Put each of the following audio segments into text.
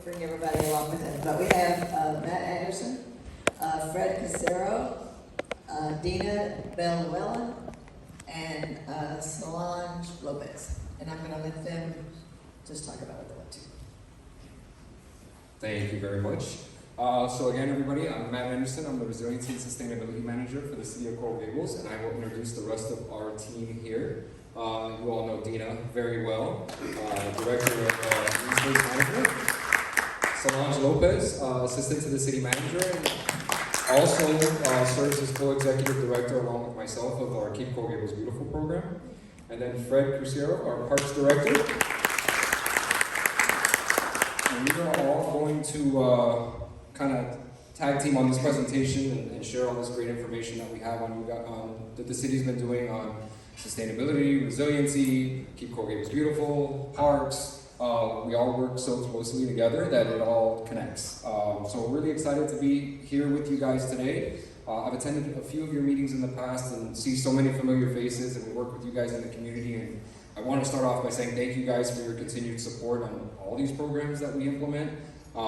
bring everybody along with him. But we have Matt Anderson, Fred Casero, Dina Bellanuela, and Solange Lopez. And I'm going to let them just talk about what they want to. Thank you very much. So again, everybody, I'm Matt Anderson. I'm the Resiliency and Sustainability Manager for the City of Coral Gables, and I will introduce the rest of our team here. You all know Dina very well, Director of Resource Management. Solange Lopez, Assistant to the City Manager, and also serves as co-executive director along with myself of our Keep Coral Gables Beautiful program. And then Fred Cruciero, our Parks Director. And we are all going to kind of tag team on this presentation and share all this great information that we have on that the city's been doing on sustainability, resiliency, Keep Coral Gables Beautiful, parks. We all work so closely together that it all connects. So we're really excited to be here with you guys today. I've attended a few of your meetings in the past and see so many familiar faces, and we work with you guys in the community. And I want to start off by saying thank you guys for your continued support on all these programs that we implement. I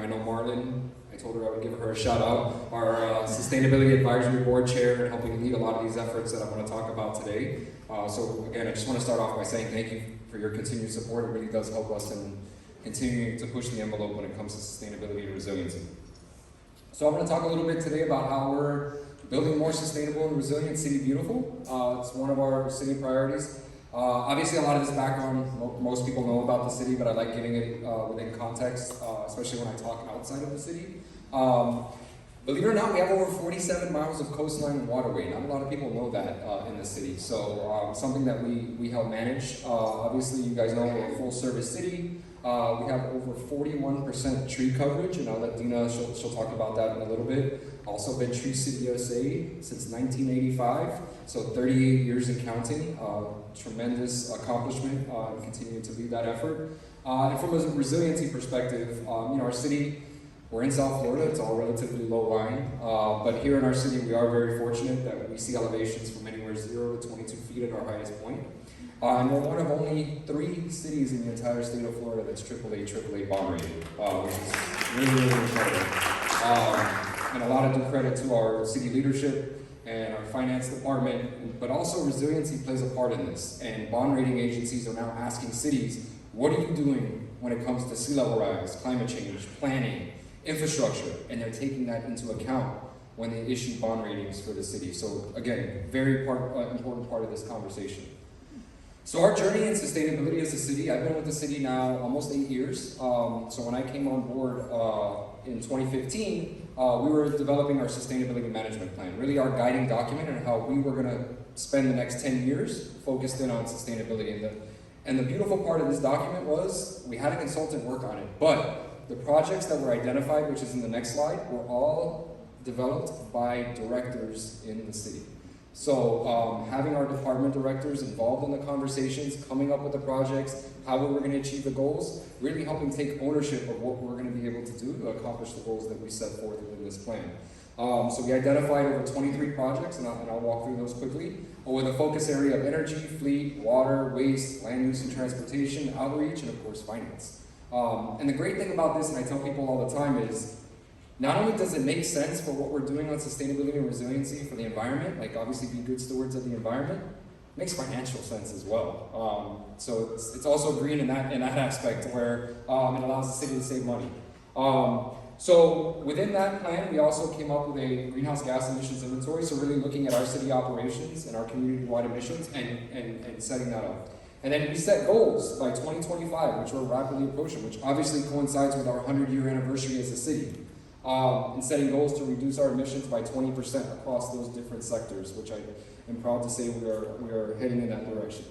know Marlon, I told her I would give her a shout out, our Sustainability Advisory Board Chair, and helping lead a lot of these efforts that I'm going to talk about today. So again, I just want to start off by saying thank you for your continued support. It really does help us in continuing to push the envelope when it comes to sustainability and resiliency. So I'm going to talk a little bit today about how we're building more sustainable and resilient City Beautiful. It's one of our city priorities. Obviously, a lot of this background, most people know about the city, but I like giving it within context, especially when I talk outside of the city. Believe it or not, we have over 47 miles of coastline and waterway. Not a lot of people know that in the city. So something that we help manage. Obviously, you guys know we're a full-service city. We have over 41% tree coverage, and I'll let Dina, she'll talk about that in a little bit. Also been Tree City USA since 1985, so 38 years and counting. Tremendous accomplishment and continuing to lead that effort. And from a resiliency perspective, our city, we're in South Florida, it's all relatively low lying, but here in our city we are very fortunate that we see elevations from anywhere 0 to 22 feet at our highest point. And we're one of only 3 cities in the entire state of Florida that's AAA bond rated, which is really, really incredible. And a lot of due credit to our city leadership and our finance department, but also resiliency plays a part in this. And bond rating agencies are now asking cities, what are you doing when it comes to sea level rise, climate change, planning, infrastructure? And they're taking that into account when they issue bond ratings for the city. So again, very important part of this conversation. So our journey in sustainability as a city, I've been with the city now almost 8 years. So when I came on board in 2015, we were developing our sustainability management plan, really our guiding document on how we were going to spend the next 10 years focused in on sustainability. And the beautiful part of this document was we had a consultant work on it, but the projects that were identified, which is in the next slide, were all developed by directors in the city. So having our department directors involved in the conversations, coming up with the projects, how we were going to achieve the goals, really helping take ownership of what we're going to be able to do to accomplish the goals that we set forth within this plan. So we identified over 23 projects, and I'll walk through those quickly, with a focus area of energy, fleet, water, waste, land use and transportation, outreach, and of course finance. And the great thing about this, and I tell people all the time, is not only does it make sense for what we're doing on sustainability and resiliency for the environment, like obviously be good stewards of the environment, it makes financial sense as well. So it's also green in that aspect where it allows the city to save money. So within that plan, we also came up with a greenhouse gas emissions inventory, so really looking at our city operations and our community-wide emissions and setting that up. And then we set goals by 2025, which we're rapidly approaching, which obviously coincides with our 100-year anniversary as a city. And setting goals to reduce our emissions by 20% across those different sectors, which I am proud to say we are heading in that direction.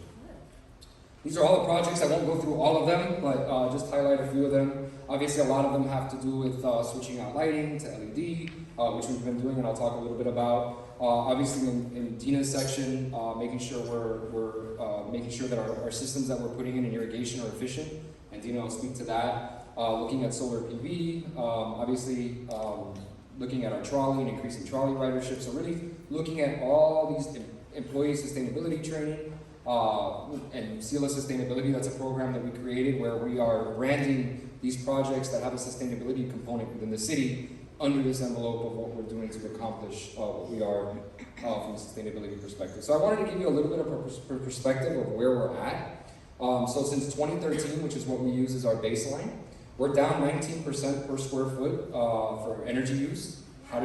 These are all the projects. I won't go through all of them, but just highlight a few of them. Obviously, a lot of them have to do with switching out lighting to LED, which we've been doing, and I'll talk a little bit about. Obviously, in Dina's section, making sure we're making sure that our systems that we're putting in irrigation are efficient, and Dina will speak to that. Looking at solar PV, obviously looking at our trolley and increasing trolley ridership. So really looking at all these employee sustainability training and SEALA Sustainability. That's a program that we created where we are branding these projects that have a sustainability component within the city under this envelope of what we're doing to accomplish what we are from a sustainability perspective. So I wanted to give you a little bit of a perspective of where we're at. So since 2013, which is what we use as our baseline, we're down 19% per square foot for energy use. How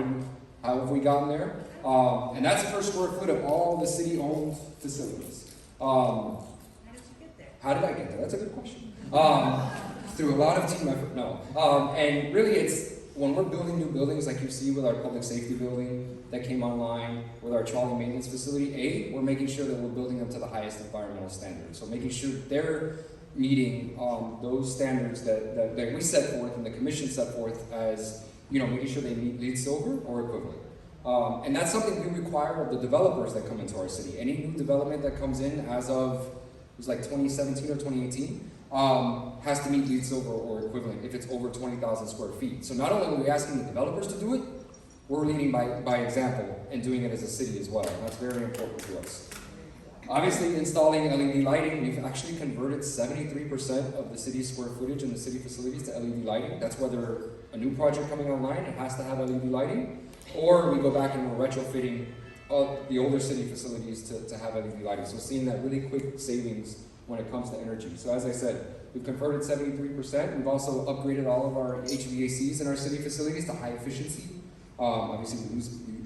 have we gotten there? And that's per square foot of all the city-owned facilities. How did you get there? How did I get there? That's a good question. Through a lot of team effort, no. And really it's, when we're building new buildings like you see with our public safety building that came online, with our trolley maintenance facility, we're making sure that we're building them to the highest environmental standards. So making sure they're meeting those standards that we set forth and the commission set forth as, making sure they meet LEED Silver or equivalent. And that's something we require of the developers that come into our city. Any new development that comes in as of, it was like 2017 or 2018, has to meet LEED Silver or equivalent if it's over 20,000 square feet. So not only are we asking the developers to do it, we're leading by example and doing it as a city as well. And that's very important to us. Obviously, installing LED lighting, we've actually converted 73% of the city's square footage in the city facilities to LED lighting. That's whether a new project coming online, it has to have LED lighting, or we go back and we're retrofitting the older city facilities to have LED lighting. So seeing that really quick savings when it comes to energy. So as I said, we've converted 73%. We've also upgraded all of our HVACs in our city facilities to high efficiency. Obviously,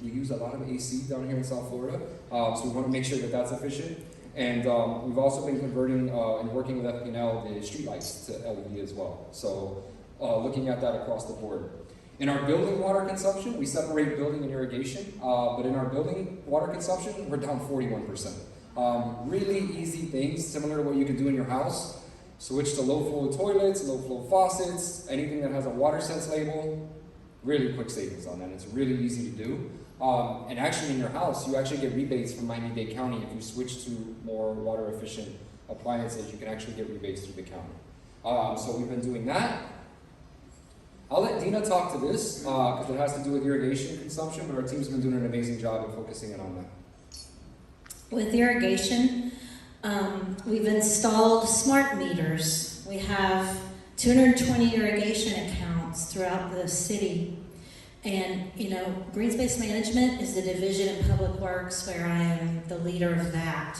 we use a lot of AC down here in South Florida, so we want to make sure that that's efficient. And we've also been converting and working with FPNL the streetlights to LED as well. So looking at that across the board. In our building water consumption, we separate building and irrigation, but in our building water consumption, we're down 41%. Really easy things, similar to what you can do in your house. Switch to low flow toilets, low flow faucets, anything that has a water sense label. Really quick savings on that. It's really easy to do. And actually in your house, you actually get rebates from Miami-Dade County. If you switch to more water efficient appliances, you can actually get rebates through the county. So we've been doing that. I'll let Dina talk to this because it has to do with irrigation consumption, but our team's been doing an amazing job of focusing in on that. With irrigation, we've installed smart meters. We have 220 irrigation accounts throughout the city. And, green space management is the division in public works where I am the leader of that.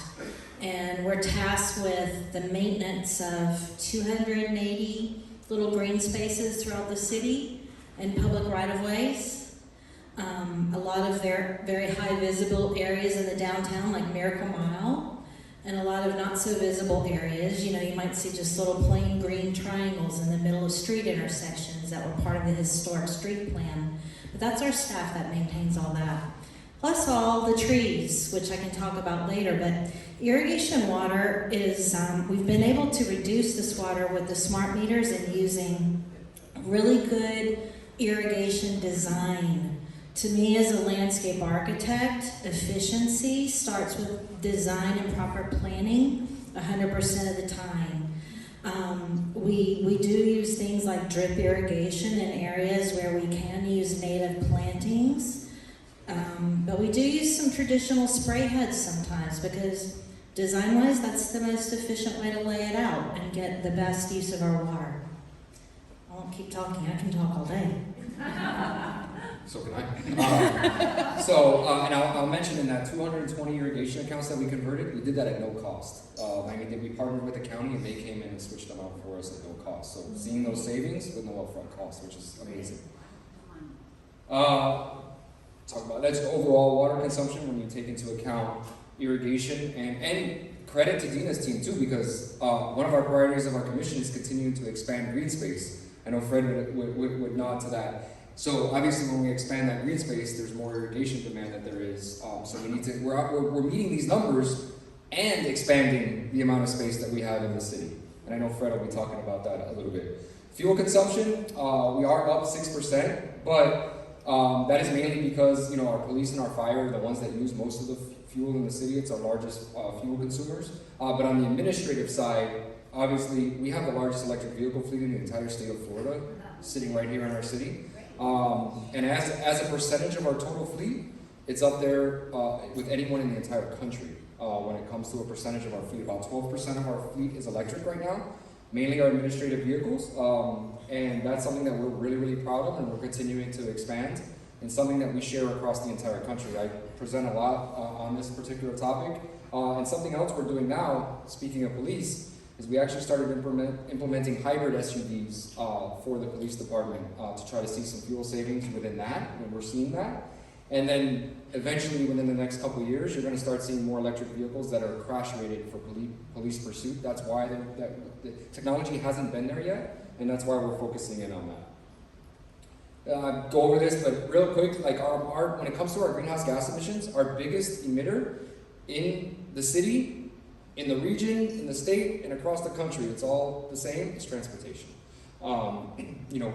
And we're tasked with the maintenance of 280 little green spaces throughout the city and public right-of-ways. A lot of their very high visible areas in the downtown, like Miracle Mile, and a lot of not so visible areas. You might see just little plain green triangles in the middle of street intersections that were part of the historic street plan. But that's our staff that maintains all that. Plus all the trees, which I can talk about later. But irrigation water is, we've been able to reduce this water with the smart meters and using really good irrigation design. To me, as a landscape architect, efficiency starts with design and proper planning 100% of the time. We do use things like drip irrigation in areas where we can use native plantings. But we do use some traditional spray heads sometimes because design-wise, that's the most efficient way to lay it out and get the best use of our water. I won't keep talking, I can talk all day. So can I. And I'll mention in that 220 irrigation accounts that we converted, we did that at no cost. We partnered with the county and they came in and switched them out for us at no cost. So seeing those savings with no upfront cost, which is amazing. Talk about that's overall water consumption when you take into account irrigation and credit to Dina's team too, because one of our priorities of our commission is continuing to expand green space. I know Fred would nod to that. So obviously when we expand that green space, there's more irrigation demand that there is. So we need to, we're meeting these numbers and expanding the amount of space that we have in the city. And I know Fred will be talking about that a little bit. Fuel consumption, we are up 6%, but that is mainly because our police and our fire are the ones that use most of the fuel in the city. It's our largest fuel consumers. But on the administrative side, obviously we have the largest electric vehicle fleet in the entire state of Florida, sitting right here in our city. And as a percentage of our total fleet, it's up there with anyone in the entire country when it comes to a percentage of our fleet. About 12% of our fleet is electric right now, mainly our administrative vehicles. And that's something that we're really, really proud of, and we're continuing to expand, and something that we share across the entire country. I present a lot on this particular topic. And something else we're doing now, speaking of police, is we actually started implementing hybrid SUVs for the police department to try to see some fuel savings within that, and we're seeing that. And then eventually, within the next couple of years, you're going to start seeing more electric vehicles that are crash rated for police pursuit. That's why the technology hasn't been there yet, and that's why we're focusing in on that. Go over this, but real quick, like when it comes to our greenhouse gas emissions, our biggest emitter in the city, in the region, in the state, and across the country, it's all the same, it's transportation. You know,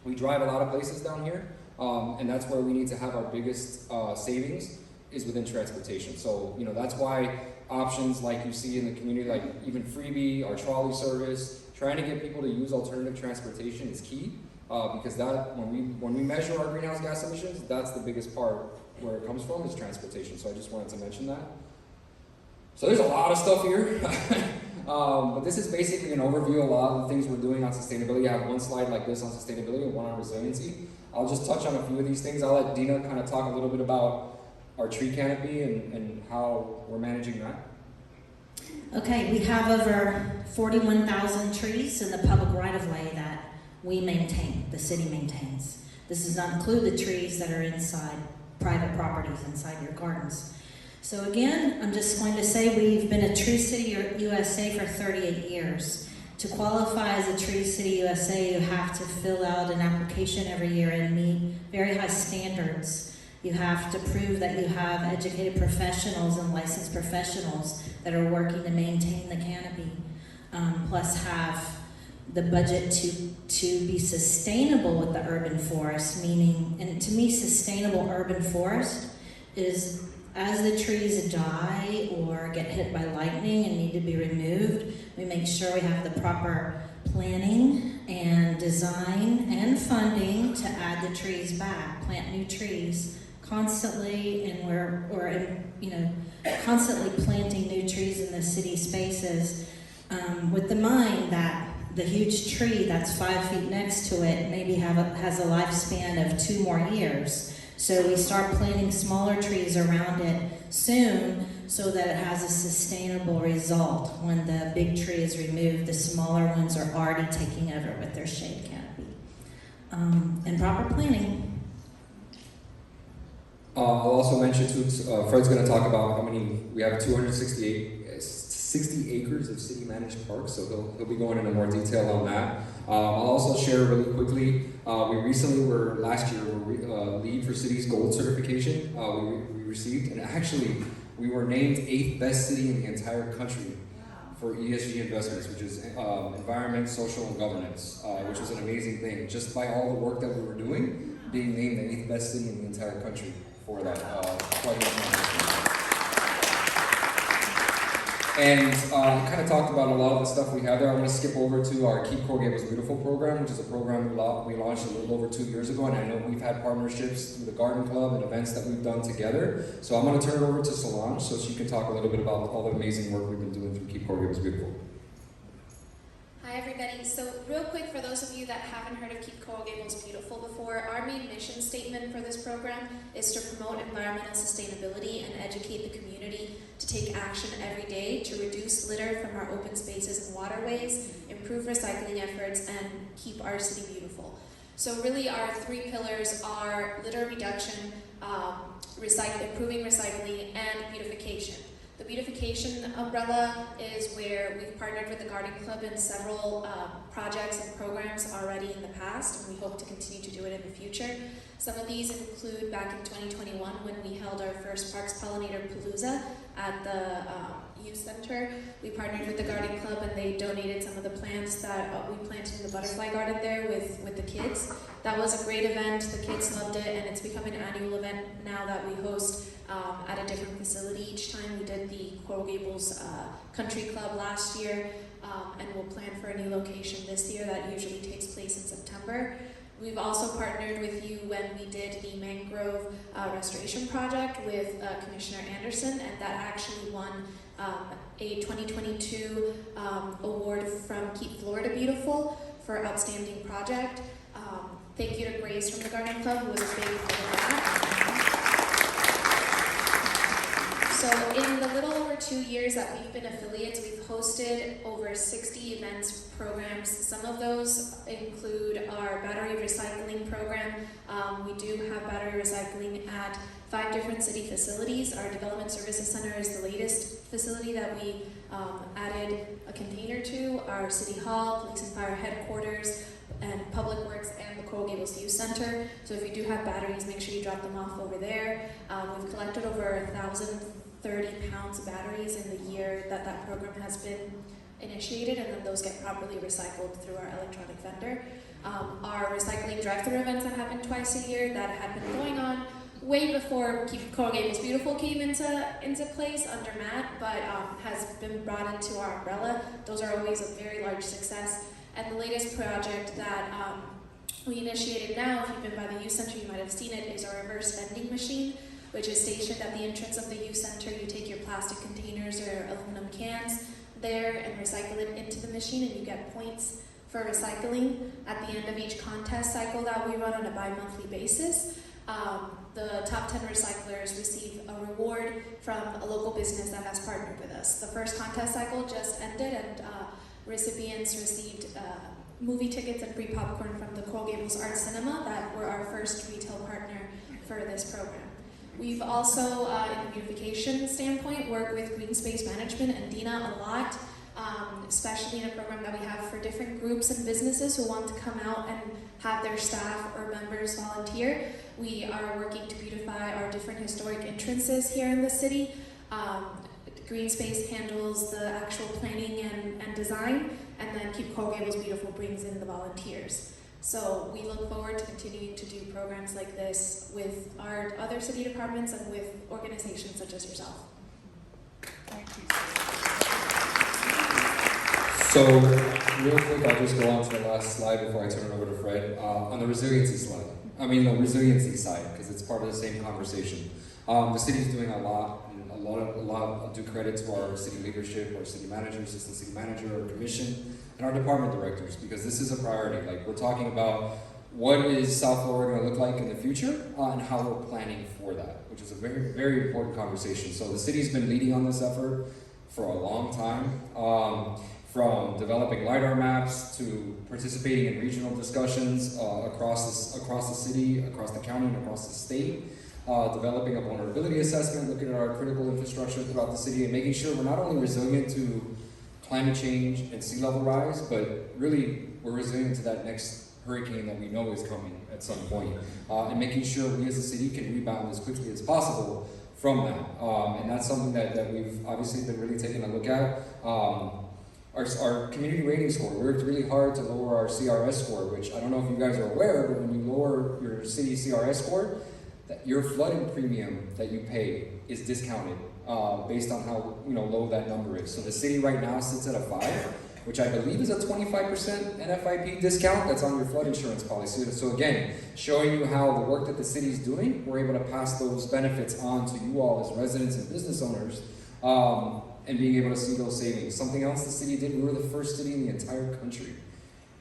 we drive a lot of places down here, and that's where we need to have our biggest savings is within transportation. So, you know, that's why options like you see in the community, like even Freebie, our trolley service, trying to get people to use alternative transportation is key, because that when we measure our greenhouse gas emissions, that's the biggest part where it comes from is transportation. So I just wanted to mention that. So there's a lot of stuff here, but this is basically an overview of a lot of the things we're doing on sustainability. I have one slide like this on sustainability and one on resiliency. I'll just touch on a few of these things. I'll let Dina kind of talk a little bit about our tree canopy and how we're managing that. Okay, we have over 41,000 trees in the public right-of-way that we maintain, the city maintains. This does not include the trees that are inside private properties, inside your gardens. So again, I'm just going to say we've been a Tree City USA for 38 years. To qualify as a Tree City USA, you have to fill out an application every year and meet very high standards. You have to prove that you have educated professionals and licensed professionals that are working to maintain the canopy, plus have the budget to be sustainable with the urban forest, meaning, and to me, sustainable urban forest is as the trees die or get hit by lightning and need to be removed, we make sure we have the proper planning and design and funding to add the trees back, plant new trees constantly, and we're constantly planting new trees in the city spaces with the mind that the huge tree that's 5 feet next to it maybe has a lifespan of 2 more years. So we start planting smaller trees around it soon so that it has a sustainable result. When the big tree is removed, the smaller ones are already taking over with their shade canopy. And proper planning. I'll also mention too, Fred's going to talk about how many, we have 60 acres of city managed parks, so he'll be going into more detail on that. I'll also share really quickly, we recently last year, LEED for Cities Gold certification we received, and actually we were named 8th best city in the entire country for ESG investments, which is environment, social, and governance, which was an amazing thing. Just by all the work that we were doing, being named the 8th best city in the entire country for that. Quite amazing. And kind of talked about a lot of the stuff we have there. I want to skip over to our Keep Coral Gables Beautiful program, which is a program we launched a little over 2 years ago, and I know we've had partnerships through the Garden Club and events that we've done together. So I'm going to turn it over to Solange so she can talk a little bit about all the amazing work we've been doing through Keep Coral Gables Beautiful. Hi everybody. So real quick, for those of you that haven't heard of Keep Coral Gables Beautiful before, our main mission statement for this program is to promote environmental sustainability and educate the community to take action every day to reduce litter from our open spaces and waterways, improve recycling efforts, and keep our city beautiful. So really our 3 pillars are litter reduction, improving recycling, and beautification. The beautification umbrella is where we've partnered with the Garden Club in several projects and programs already in the past, and we hope to continue to do it in the future. Some of these include back in 2021 when we held our first Parks Pollinator Palooza at the youth center. We partnered with the Garden Club and they donated some of the plants that we planted in the butterfly garden there with the kids. That was a great event, the kids loved it, and it's become an annual event now that we host at a different facility each time. We did the Coral Gables Country Club last year, and we'll plan for a new location this year that usually takes place in September. We've also partnered with you when we did the mangrove restoration project with Commissioner Anderson, and that actually won a 2022 award from Keep Florida Beautiful for Outstanding Project. Thank you to Grace from the Garden Club, who was a big part of that. So in the little over 2 years that we've been affiliates, we've hosted over 60 events, programs. Some of those include our battery recycling program. We do have battery recycling at 5 different city facilities. Our Development Services Center is the latest facility that we added a container to. Our City Hall, Police and Fire Headquarters, and Public Works, and the Coral Gables Youth Center. So if you do have batteries, make sure you drop them off over there. We've collected over 1,030 pounds of batteries in the year that that program has been initiated, and then those get properly recycled through our electronic vendor. Our recycling drive-through events that happen twice a year that had been going on way before Keep Coral Gables Beautiful came into place under Matt, but has been brought into our umbrella. Those are always a very large success. And the latest project that we initiated now, if you've been by the youth center, you might have seen it, is our reverse vending machine, which is stationed at the entrance of the youth center. You take your plastic containers or aluminum cans there and recycle it into the machine, and you get points for recycling at the end of each contest cycle that we run on a bi-monthly basis. The top 10 recyclers receive a reward from a local business that has partnered with us. The first contest cycle just ended, and recipients received movie tickets and free popcorn from the Coral Gables Art Cinema that were our first retail partner for this program. We've also, in the beautification standpoint, worked with Green Space Management and Dina a lot, especially in a program that we have for different groups and businesses who want to come out and have their staff or members volunteer. We are working to beautify our different historic entrances here in the city. Green Space handles the actual planning and design, and then Keep Coral Gables Beautiful brings in the volunteers. So we look forward to continuing to do programs like this with our other city departments and with organizations such as yourself. Thank you. So, real quick, I'll just go on to the last slide before I turn it over to Fred. On the resiliency slide, the resiliency side, because it's part of the same conversation. The city's doing a lot. I'll do credit to our city leadership, our city manager, assistant city manager, our commission, and our department directors, because this is a priority. Like, we're talking about what is South Florida going to look like in the future, and how we're planning for that, which is a very, very important conversation. So the city's been leading on this effort for a long time, from developing LiDAR maps to participating in regional discussions across the city, across the county, and across the state. Developing a vulnerability assessment, looking at our critical infrastructure throughout the city, and making sure we're not only resilient to climate change and sea level rise, but really we're resilient to that next hurricane that we know is coming at some point, and making sure we as a city can rebound as quickly as possible from that. And that's something that we've obviously been really taking a look at. Our community rating score, we worked really hard to lower our CRS score, which I don't know if you guys are aware, but when you lower your city CRS score, that your flooding premium that you pay is discounted based on how low that number is. So the city right now sits at a 5, which I believe is a 25% NFIP discount that's on your flood insurance policy. So again, showing you how the work that the city's doing, we're able to pass those benefits on to you all as residents and business owners, and being able to see those savings. Something else the city did, we were the first city in the entire country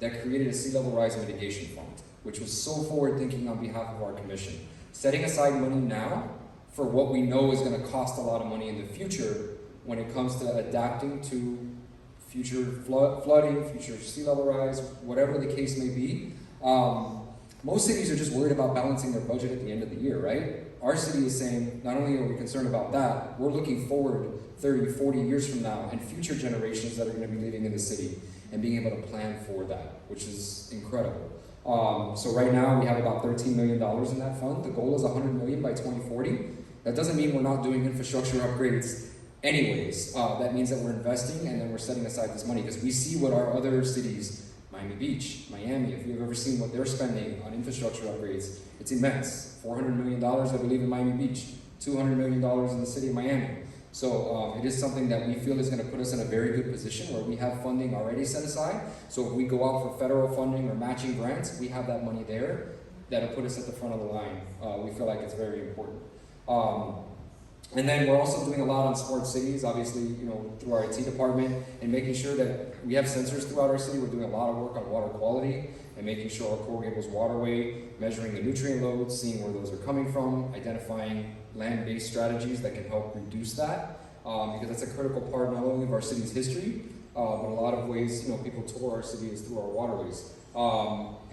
that created a sea level rise mitigation fund, which was so forward thinking on behalf of our commission. Setting aside money now for what we know is going to cost a lot of money in the future when it comes to adapting to future flooding, future sea level rise, whatever the case may be. Most cities are just worried about balancing their budget at the end of the year, right? Our city is saying, not only are we concerned about that, we're looking forward 30, 40 years from now and future generations that are going to be living in the city and being able to plan for that, which is incredible. So right now we have about $13 million in that fund. The goal is $100 million by 2040. That doesn't mean we're not doing infrastructure upgrades anyways. That means that we're investing and then we're setting aside this money because we see what our other cities, Miami Beach, Miami, if you've ever seen what they're spending on infrastructure upgrades, it's immense. $400 million, I believe, in Miami Beach, $200 million in the city of Miami. So it is something that we feel is going to put us in a very good position where we have funding already set aside. So if we go out for federal funding or matching grants, we have that money there that'll put us at the front of the line. We feel like it's very important. And then we're also doing a lot on smart cities, obviously, through our IT department, and making sure that we have sensors throughout our city. We're doing a lot of work on water quality and making sure our Coral Gables waterway, measuring the nutrient loads, seeing where those are coming from, identifying land-based strategies that can help reduce that, because that's a critical part not only of our city's history, but a lot of ways, people tour our city is through our waterways.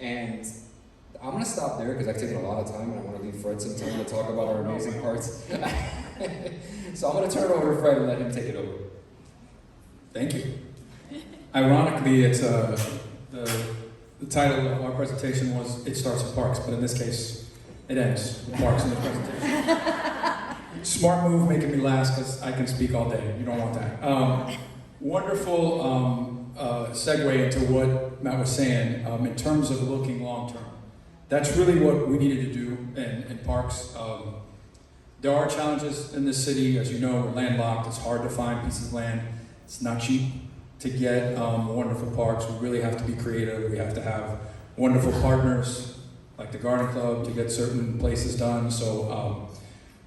And I'm gonna stop there because I've taken a lot of time and I want to leave Fred some time to talk about our amazing parts. So I'm gonna turn it over to Fred and let him take it over. Thank you. Ironically, it's the title of our presentation was "It Starts with Parks," but in this case, it ends with parks in the presentation. Smart move, making me last because I can speak all day. You don't want that. Wonderful segue into what Matt was saying in terms of looking long term. That's really what we needed to do in parks. There are challenges in this city, as you know, we're landlocked. It's hard to find pieces of land. It's not cheap to get wonderful parks. We really have to be creative. We have to have wonderful partners like the Garden Club to get certain places done. So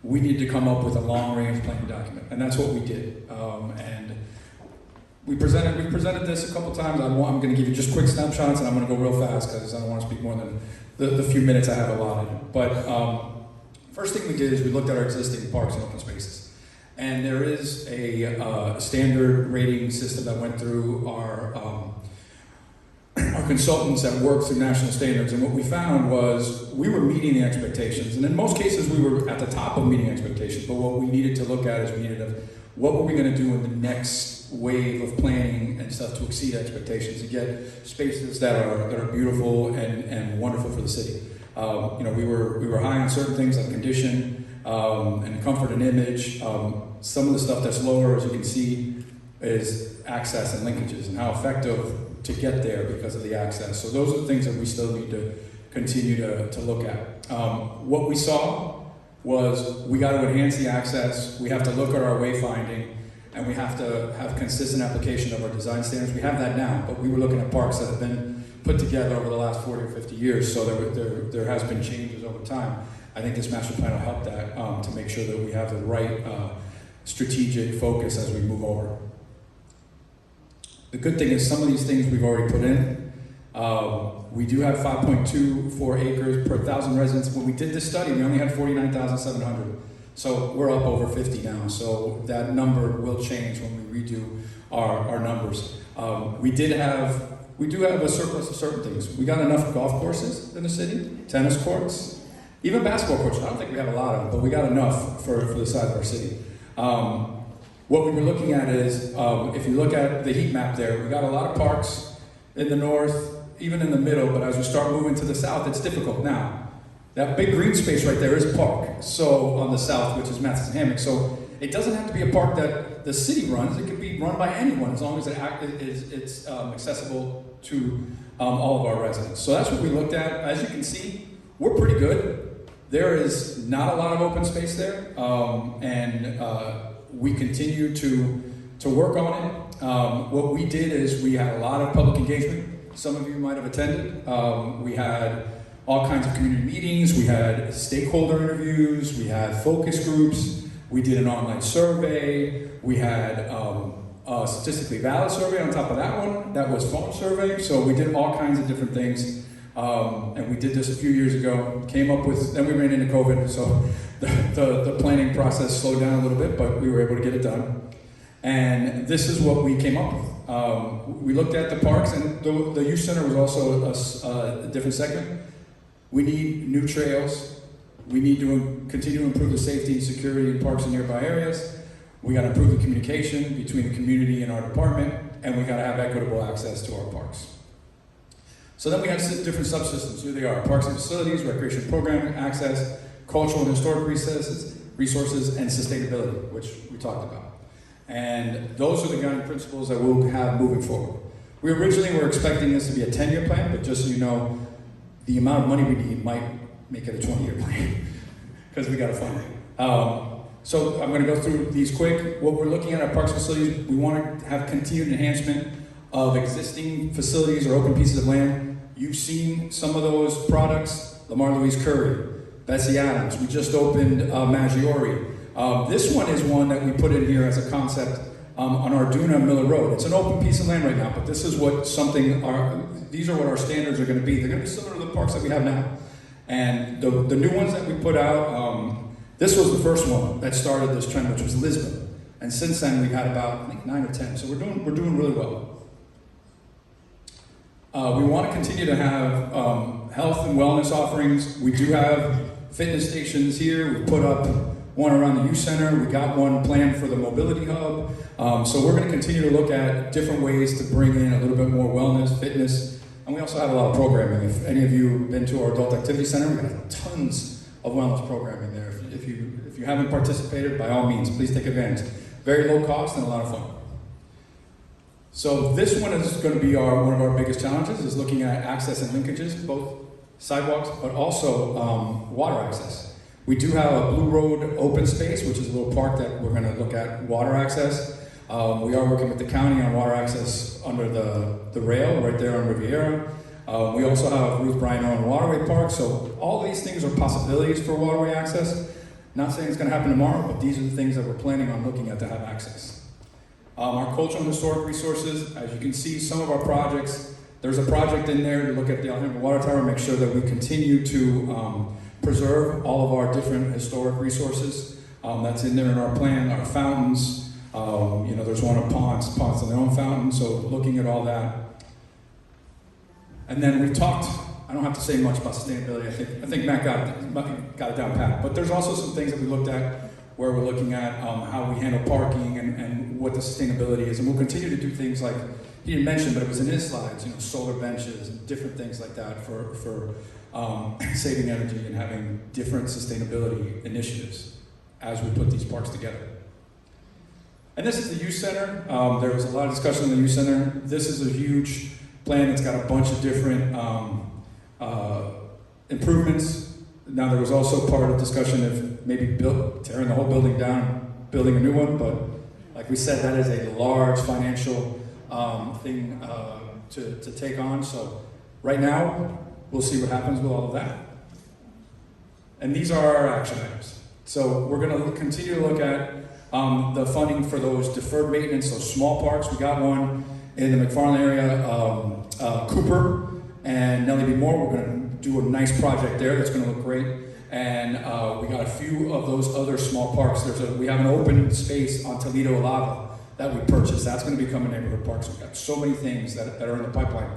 we need to come up with a long-range planning document, and that's what we did. And we presented this a couple times. I'm going to give you just quick snapshots, and I'm going to go real fast because I don't want to speak more than the few minutes I have allotted. But first thing we did is we looked at our existing parks and open spaces. And there is a standard rating system that went through our consultants that work through national standards. And what we found was we were meeting the expectations. And in most cases, we were at the top of meeting expectations. But what we needed to look at is what were we going to do in the next wave of planning and stuff to exceed expectations, to get spaces that are beautiful and wonderful for the city. We were high on certain things like condition and comfort and image. Some of the stuff that's lower, as you can see, is access and linkages and how effective to get there because of the access. So those are the things that we still need to continue to look at. What we saw was we got to enhance the access. We have to look at our wayfinding, and we have to have consistent application of our design standards. We have that now, but we were looking at parks that have been put together over the last 40 or 50 years, so there has been changes over time. I think this master plan will help that to make sure that we have the right strategic focus as we move over. The good thing is some of these things we've already put in. We do have 5.24 acres per 1,000 residents. When we did this study, we only had 49,700. So we're up over 50 now. So that number will change when we redo our numbers. We do have a surplus of certain things. We got enough golf courses in the city, tennis courts, even basketball courts. I don't think we have a lot of them, but we got enough for the size of our city. What we were looking at is, if you look at the heat map there, we got a lot of parks in the north, even in the middle, but as we start moving to the south, it's difficult now. That big green space right there is park, so on the south, which is Matheson Hammock. So it doesn't have to be a park that the city runs. It can be run by anyone as long as it's accessible to all of our residents. So that's what we looked at. As you can see, we're pretty good. There is not a lot of open space there, and we continue to work on it. What we did is we had a lot of public engagement. Some of you might have attended. We had all kinds of community meetings, we had stakeholder interviews, we had focus groups, we did an online survey, we had a statistically valid survey on top of that one, that was phone survey, so we did all kinds of different things, and we did this a few years ago, came up with, then we ran into COVID, so the planning process slowed down a little bit, but we were able to get it done. And this is what we came up with. We looked at the parks, and the youth center was also a different segment. We need new trails. We need to continue to improve the safety and security in parks and nearby areas. We got to improve the communication between the community and our department, and we got to have equitable access to our parks. So then we have different subsystems. Here they are: parks and facilities, recreation programming, access, cultural and historic resources, and sustainability, which we talked about. And those are the guiding principles that we'll have moving forward. We originally were expecting this to be a 10-year plan, but just so you know, the amount of money we need might make it a 20-year plan because we got to fund it. So I'm going to go through these quick. What we're looking at our parks facilities, we want to have continued enhancement of existing facilities or open pieces of land. You've seen some of those products: Lamar Louise Curry, Bessie Adams. We just opened Maggiore. This one is one that we put in here as a concept on Arduna Miller Road. It's an open piece of land right now, but this is what these are what our standards are going to be. They're going to be similar to the parks that we have now. And the new ones that we put out, this was the first one that started this trend, which was Lisbon. And since then, we've had about, I think, 9 or 10. So we're doing really well. We want to continue to have health and wellness offerings. We do have fitness stations here. We put up one around the youth center. We got one planned for the mobility hub. So we're going to continue to look at different ways to bring in a little bit more wellness, fitness, and we also have a lot of programming. If any of you have been to our adult activity center, we've got tons of wellness programming there. If you haven't participated, by all means, please take advantage. Very low cost and a lot of fun. So this one is going to be one of our biggest challenges, is looking at access and linkages, both sidewalks, but also water access. We do have a Blue Road open space, which is a little park that we're going to look at water access. We are working with the county on water access under the rail right there on Riviera. We also have Ruth Bryan Owen Waterway Park. So all these things are possibilities for waterway access. Not saying it's going to happen tomorrow, but these are the things that we're planning on looking at to have access. Our cultural and historic resources, as you can see, some of our projects, there's a project in there to look at the Alhambra Water Tower, make sure that we continue to preserve all of our different historic resources. That's in there in our plan, our fountains. There's one of Ponce on their own fountain, so looking at all that. And then we've talked, I don't have to say much about sustainability. I think Matt got it down pat. But there's also some things that we looked at where we're looking at how we handle parking and what the sustainability is. And we'll continue to do things like, he didn't mention, but it was in his slides, solar benches and different things like that for saving energy and having different sustainability initiatives as we put these parks together. And this is the youth center. There was a lot of discussion in the youth center. This is a huge plan that's got a bunch of different improvements. Now there was also part of discussion of maybe tearing the whole building down, building a new one, but like we said, that is a large financial thing to take on. So right now, we'll see what happens with all of that. And these are our action items. So we're going to continue to look at the funding for those deferred maintenance, those small parks. We got one in the McFarland area, Cooper and Nellie B. Moore. We're going to do a nice project there that's going to look great. And we got a few of those other small parks. We have an open space on Toledo Alava that we purchased. That's going to become a neighborhood park. So we've got so many things that are in the pipeline.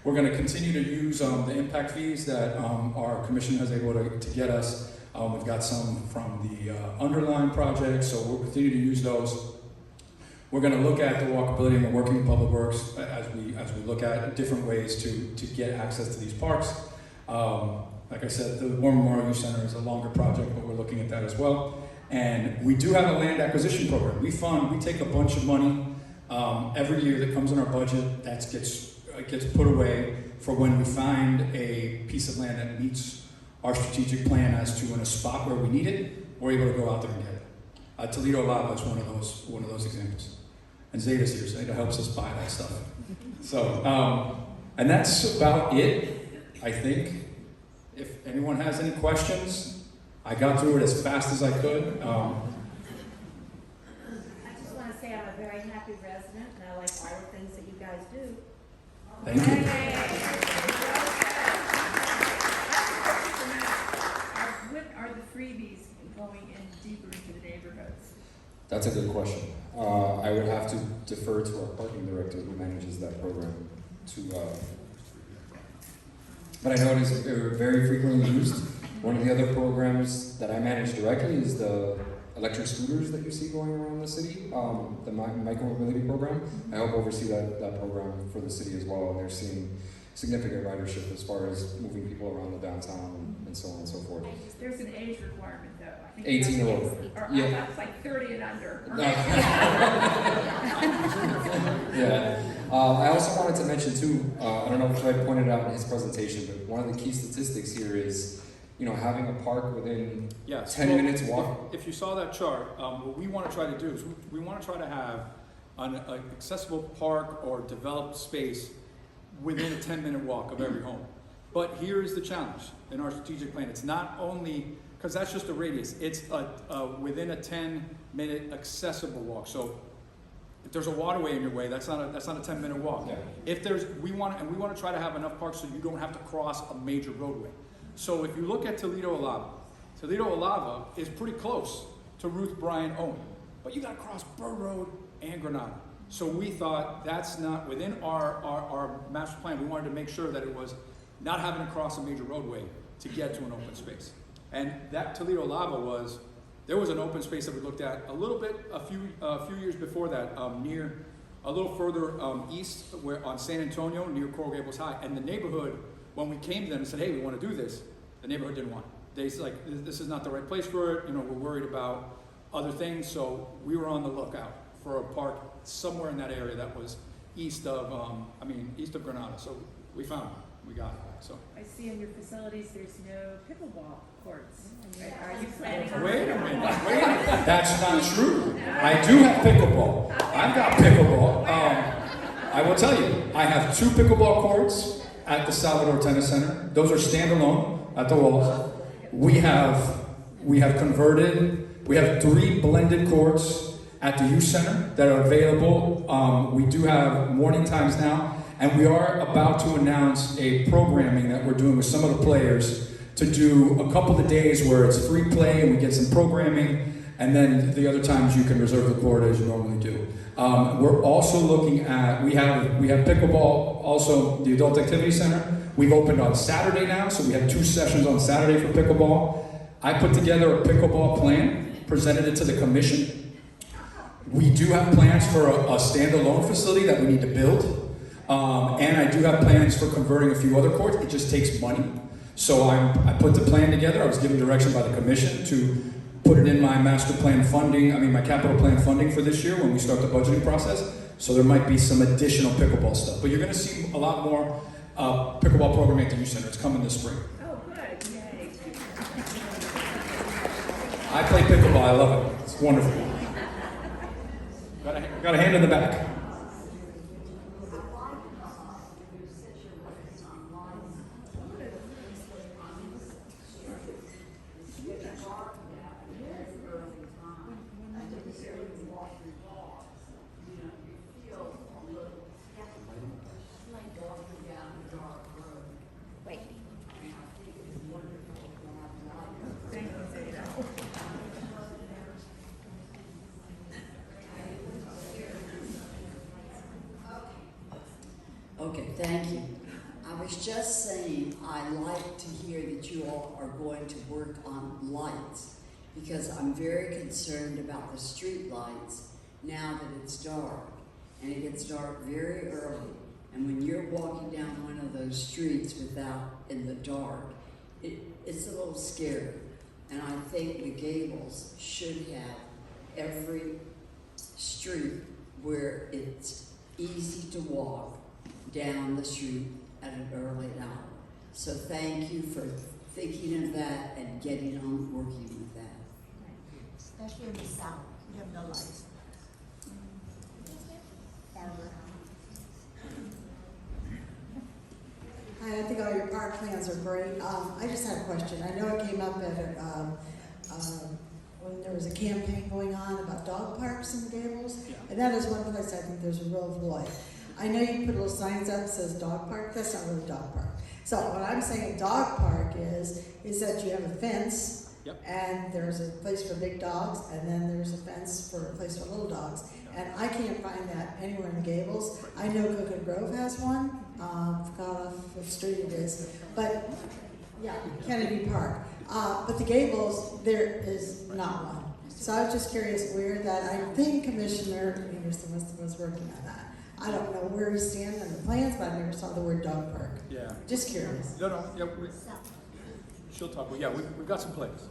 We're going to continue to use the impact fees that our commission has able to get us. We've got some from the underlying project, so we'll continue to use those. We're going to look at the walkability and the working with Public Works as we look at different ways to get access to these parks. Like I said, the War Memorial Youth Center is a longer project, but we're looking at that as well. And we do have a land acquisition program. We take a bunch of money every year that comes in our budget that gets put away for when we find a piece of land that meets our strategic plan as to in a spot where we need it, we're able to go out there and get it. Toledo Lava is one of those examples. And Zeta's here, Zeta helps us buy that stuff. So, and that's about it, I think. If anyone has any questions, I got through it as fast as I could. I just want to say I'm a very happy resident, and I like all the things that you guys do. Thank you. What are the freebies going in deeper into the neighborhoods? That's a good question. I would have to defer to our parking director who manages that program but I know it is very frequently used. One of the other programs that I manage directly is the electric scooters that you see going around the city, the micro-mobility program. I help oversee that program for the city as well, and they're seeing significant ridership as far as moving people around the downtown and so on and so forth. There's an age requirement though. I think 18 or over. Or Yeah. I thought it's like 30 and under. Yeah. I also wanted to mention too, I don't know if Fred pointed out in his presentation, but one of the key statistics here is, having a park within 10 minutes walk. If you saw that chart, what we want to try to do is we want to try to have an accessible park or developed space within a 10-minute walk of every home. But here is the challenge in our strategic plan. It's not only because that's just a radius. It's within a 10-minute accessible walk. So if there's a waterway in your way, that's not a 10-minute walk. Yeah. If we want to try to have enough parks so you don't have to cross a major roadway. So if you look at Toledo Alava is pretty close to Ruth Bryan Owen, but you got to cross Burr Road and Granada. So we thought that's not within our master plan. We wanted to make sure that it was not having to cross a major roadway to get to an open space. And that Toledo Lava there was an open space that we looked at a little bit, a few years before that, near, a little further east, where on San Antonio, near Coral Gables High. And the neighborhood, when we came to them and said, hey, we want to do this, the neighborhood didn't want it. They said, like, this is not the right place for it, we're worried about other things, so we were on the lookout for a park somewhere in that area that was east of Granada. So we found it, we got it, so. I see in your facilities, there's no pickleball courts. Are you planning on? Wait a minute. That's not true. I do have pickleball. I've got pickleball. I will tell you, I have 2 pickleball courts at the Salvador Tennis Center. Those are standalone at the walls. We have converted. We have 3 blended courts at the youth center that are available. We do have morning times now, and we are about to announce a programming that we're doing with some of the players to do a couple of days where it's free play and we get some programming, and then the other times you can reserve the court as you normally do. We're also looking at, we have pickleball, also the Adult Activity Center. We've opened on Saturday now, so we have 2 sessions on Saturday for pickleball. I put together a pickleball plan, presented it to the commission. We do have plans for a standalone facility that we need to build. And I do have plans for converting a few other courts. It just takes money. So I put the plan together. I was given direction by the commission to put it in my master plan funding, my capital plan funding for this year when we start the budgeting process. So there might be some additional pickleball stuff. But you're going to see a lot more pickleball programming at the youth center. It's coming this spring. Oh, good, yay. I play pickleball. I love it. It's wonderful. Got a hand in the back. Okay, thank you. I was just saying, I like to hear that you all are going to work on lights, because I'm very concerned about the street lights now that it's dark, and it gets dark very early. And when you're walking down one of those streets in the dark, it's a little scary. And I think the Gables should have every street where it's easy to walk down the street at an early hour. So thank you for thinking of that and getting on working with that. Especially in the south, we have no lights. Hi, I think all your park plans are great. I just had a question. I know it came up at when there was a campaign going on about dog parks in the Gables, and that is one place I think there's a real void. I know you put little signs up that says dog park. That's not really dog park. So what I'm saying dog park is that you have a fence, Yep. and there's a place for big dogs, and then there's a fence for a place for little dogs. And I can't find that anywhere in the Gables. I know Coconut Grove has one. Forgot off what street it is, but yeah, Kennedy Park. But the Gables, there is not one. So I was just curious where that. I think Commissioner Anderson was working on that. I don't know where he stands on the plans, but I never saw the word dog park. Yeah. Just curious. No, yeah, she'll talk, but yeah, we've got some plans.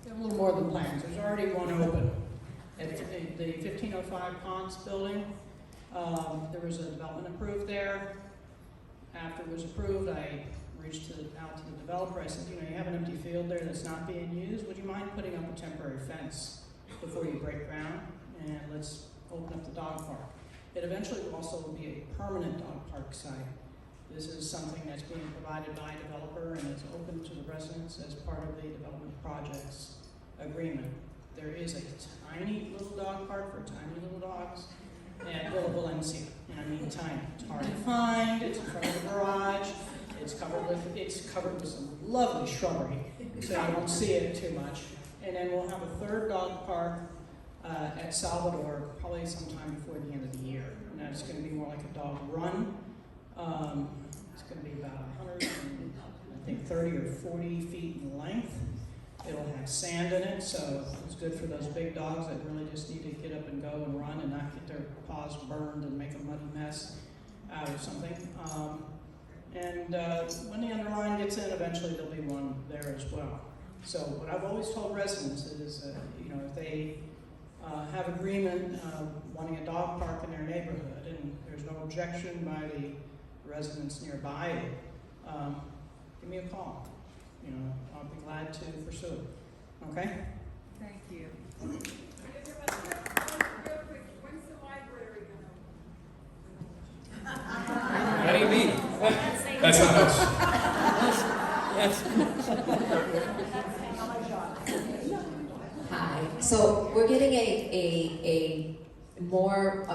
A little more than plans. There's already one open at the 1505 Ponce building. There was a development approved there. After it was approved, I reached out to the developer. I said, you have an empty field there that's not being used. Would you mind putting up a temporary fence before you break ground? And let's open up the dog park. It eventually will also be a permanent dog park site. This is something that's being provided by a developer and is open to the residents as part of the development projects agreement. There is a tiny little dog park for tiny little dogs at Villa Valencia. And I mean tiny. It's hard to find, it's in front of the garage, it's covered with some lovely shrubbery, so you don't see it too much. And then we'll have a third dog park at Salvador, probably sometime before the end of the year. And that's going to be more like a dog run. It's going to be about 30 or 40 feet in length. It'll have sand in it, so it's good for those big dogs that really just need to get up and go and run and not get their paws burned and make a muddy mess out of something. When the underline gets in, eventually there'll be one there as well. So what I've always told residents is, if they have agreement wanting a dog park in their neighborhood and there's no objection by the residents nearby, give me a call. I'll be glad to pursue it. Okay? Thank you. Real quick, when's the library gonna How do you mean? That's not us. Hi. So we're getting a more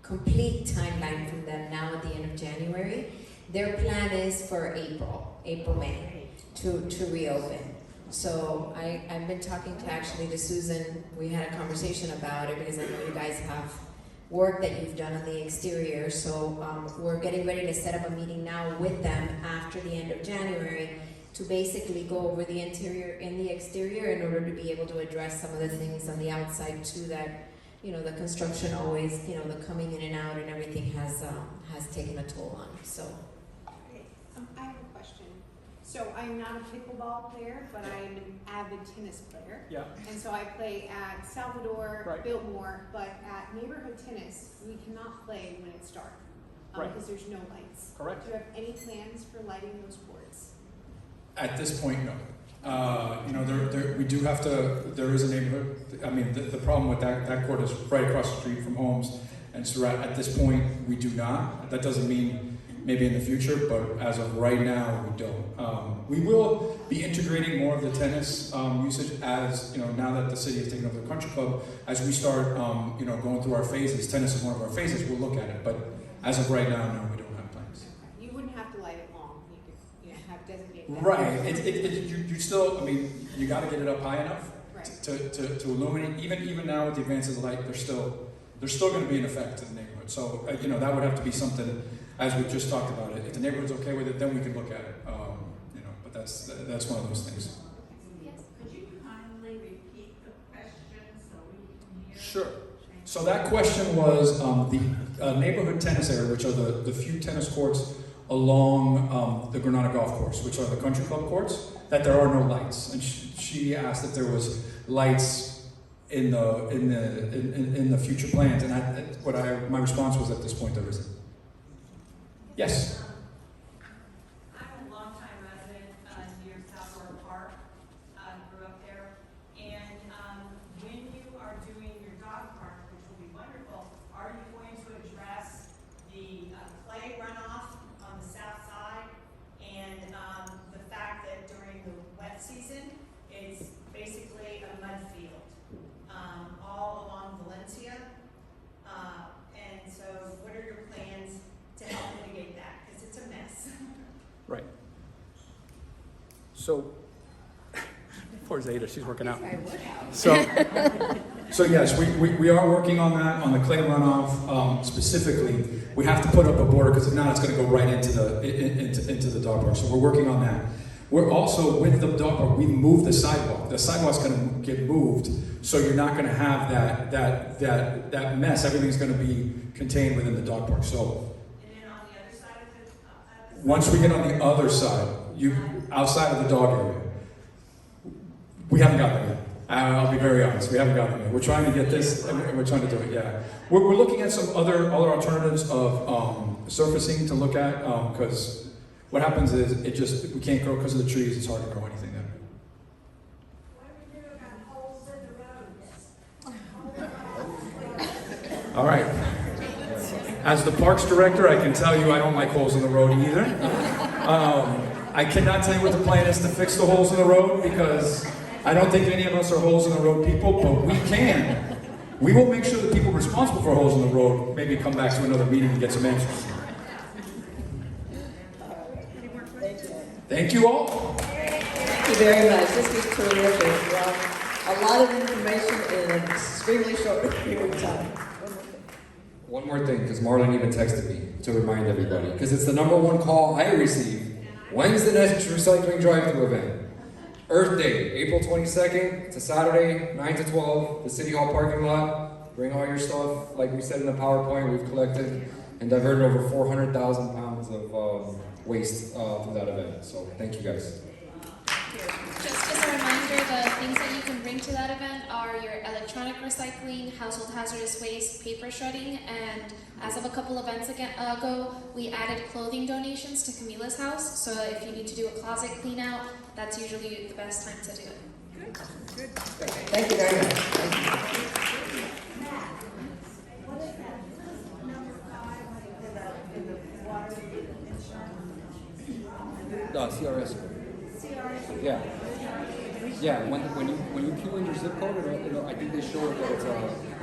complete timeline from them now at the end of January. Their plan is for April, May, to reopen. So I've been talking to Susan. We had a conversation about it because I know you guys have work that you've done on the exterior. So we're getting ready to set up a meeting now with them after the end of January to basically go over the interior and the exterior in order to be able to address some of the things on the outside too that, the construction always, the coming in and out and everything has taken a toll on. So. I have a question. So I'm not a pickleball player, but I am an avid tennis player. Yeah. And so I play at Salvador, Right. Biltmore, but at neighborhood tennis, we cannot play when it's dark. Right. Because there's no lights. Correct. Do you have any plans for lighting those courts? At this point, no. We do have to, there is a neighborhood. I mean, the problem with that court is right across the street from homes. And so at this point, we do not. That doesn't mean maybe in the future, but as of right now, we don't. We will be integrating more of the tennis usage as, now that the city has taken over the country club, as we start, going through our phases. Tennis is one of our phases, we'll look at it. But as of right now, no, we don't have plans. Okay. You wouldn't have to light it long. You could, have designated. Right. You still, you got to get it up high enough Right. to illuminate. Even now with the advances of light, there's still going to be an effect to the neighborhood. So, that would have to be something, as we just talked about it. If the neighborhood's okay with it, then we can look at it. But that's one of those things. Yes. Could you kindly repeat the question so we can hear? Sure. So that question was the neighborhood tennis area, which are the few tennis courts along the Granada Golf Course, which are the country club courts, that there are no lights. And she asked if there was lights in the future plans, and my response was at this point there isn't. Yes. I'm a longtime resident near Southwark Park. Grew up there. And when you are doing your dog park, which will be wonderful, are you going to address the clay runoff on the south side and the fact that during the wet season, it's basically a mud field all along Valencia? And so what are your plans to help mitigate that? Because it's a mess. Right. So, poor Zeta, she's working out. So yes, we are working on that, on the clay runoff specifically. We have to put up a border because if not, it's going to go right into the dog park. So we're working on that. We're also, with the dog park, we moved the sidewalk. The sidewalk's going to get moved, so you're not going to have that mess. Everything's going to be contained within the dog park. So And then on the other side of the once we get on the other side, outside of the dog area, we haven't got there yet. I'll be very honest, we haven't got there yet. We're trying to get this, and we're trying to do it, yeah. We're looking at some other alternatives of surfacing to look at, because what happens is we can't grow because of the trees, it's hard to grow anything there. What do we do about holes in the road? All right. As the Parks Director, I can tell you I don't like holes in the road either. I cannot tell you what the plan is to fix the holes in the road because I don't think any of us are holes in the road people, but we can. We will make sure that people responsible for holes in the road maybe come back to another meeting and get some answers. Thank you all. Thank you very much. This was terrific. Well, a lot of information in an extremely short period of time. One more thing, because Marlon even texted me to remind everybody, because it's the #1 call I receive. When's the next recycling drive-thru event? Earth Day, April 22nd. It's a Saturday, 9 to 12, the City Hall parking lot. Bring all your stuff. Like we said in the PowerPoint, we've collected and diverted over 400,000 pounds of waste through that event. So thank you guys. Just as a reminder, the things that you can bring to that event are your electronic recycling, household hazardous waste, paper shredding, and as of a couple events ago, we added clothing donations to Camila's house. So if you need to do a closet clean out, that's usually the best time to do it. Thank you very much. Thank you. CRS. Yeah. Yeah, when you key in your zip code, I think they show that it's